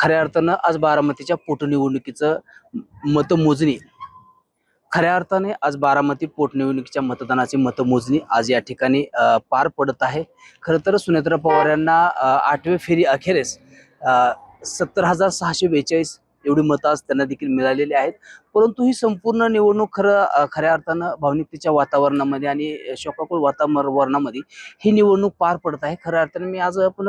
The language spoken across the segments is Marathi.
खऱ्या अर्थानं आज बारामतीच्या पोटनिवडणुकीचं मतमोजणी खऱ्या अर्थाने आज बारामती पोटनिवडणुकीच्या मतदानाची मतमोजणी आज या ठिकाणी पार पडत आहे। खरं तर सुनेत्रा पवार यांना 8वी फेरी अखेरीस 70,642 एवढी मतं आज त्यांना देखील मिळालेली आहेत। परंतु ही संपूर्ण निवडणूक खऱ्या अर्थानं भावनिकतेच्या वातावरणामध्ये आणि शोकाकुल वातावरणामध्ये ही निवडणूक पार पडत आहे। खऱ्या अर्थाने मी आज आपण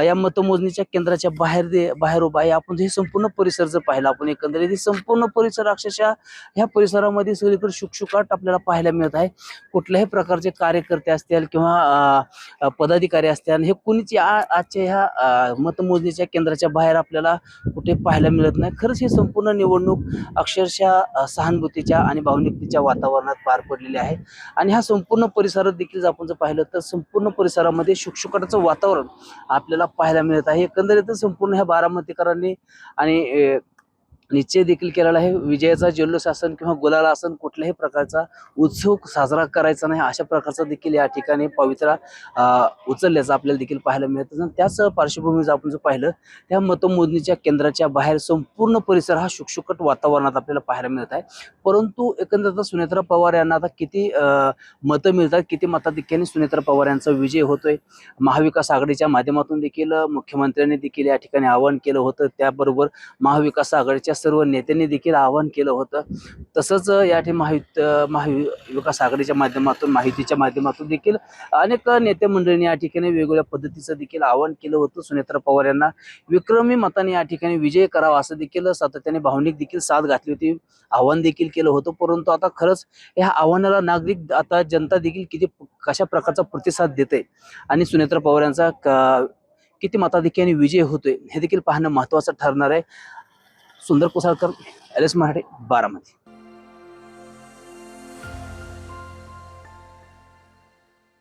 या मतमोजणीच्या केंद्राच्या बाहेर उभा आहे। आपण हे संपूर्ण परिसर जर पाहिला, आपण एकंदरीत ही संपूर्ण परिसर अक्षरशः ह्या परिसरामध्ये सगळीकडे शुकशुकाट आपल्याला पाहायला मिळत आहे। कुठल्याही प्रकारचे कार्यकर्ते असतील किंवा पदाधिकारी असतील, हे कुणीच आजच्या ह्या मतमोजणीच्या केंद्राच्या बाहेर आपल्याला कुठे पाहायला मिळत नाही। खरंच ही संपूर्ण निवडणूक अक्षरशः सहानुभूतीच्या आणि भावनिकतेच्या वातावरणात पार पडलेली आहे। आणि हा संपूर्ण परिसरात देखील आपण जर पाहिलं तर संपूर्ण परिसरामध्ये शुकशुकाटाचं वातावरण आपल्याला पाहायला मिळत आहे। एकंदरीतच संपूर्ण ह्या बारामतीकरांनी आणि निश्चय देखील केलेला आहे, विजयाचा जल्लोष असन किंवा गुलाल असन, कुठल्याही प्रकारचा उत्सव साजरा करायचा नाही अशा प्रकारचा देखील या ठिकाणी पवित्रा उचलल्याचं आपल्याला देखील पाहायला मिळतं। त्याच पार्श्वभूमीवर आपण जर पाहिलं, त्या मतमोजणीच्या केंद्राच्या बाहेर संपूर्ण परिसर हा शुकशुकाट वातावरणात आपल्याला पाहायला मिळत आहे। परंतु एकंदरीत सुनेत्रा पवार यांना आता किती मतं मिळतात, किती मताधिक्याने सुनेत्रा पवार यांचा विजय होतोय, महाविकास आघाडीच्या माध्यमातून देखील मुख्यमंत्र्यांनी देखील या ठिकाणी आवाहन केलं होतं, त्याबरोबर महाविकास आघाडीच्या सर्व नेत्यांनी देखील आवाहन केलं होतं। तसंच या ठिकाणी महाविकास आघाडीच्या माध्यमातून, माहितीच्या माध्यमातून देखील अनेक नेते मंडळींनी या ठिकाणी वेगवेगळ्या पद्धतीचं देखील आवाहन केलं होतं। सुनेत्रा पवार यांना विक्रमी मताने या ठिकाणी विजय करावा असं देखील सातत्याने भावनिक देखील साथ घातली होती, आव्हान देखील केलं होतं। परंतु आता खरंच या आव्हानाला नागरिक, आता जनता देखील कशा प्रकारचा प्रतिसाद देते आणि सुनेत्रा पवार यांचा किती मताधिक्याने विजय होतोय हे देखील पाहणं महत्त्वाचं ठरणार आहे। सुंदर कोसाळकर, LS मराठी, बारामती।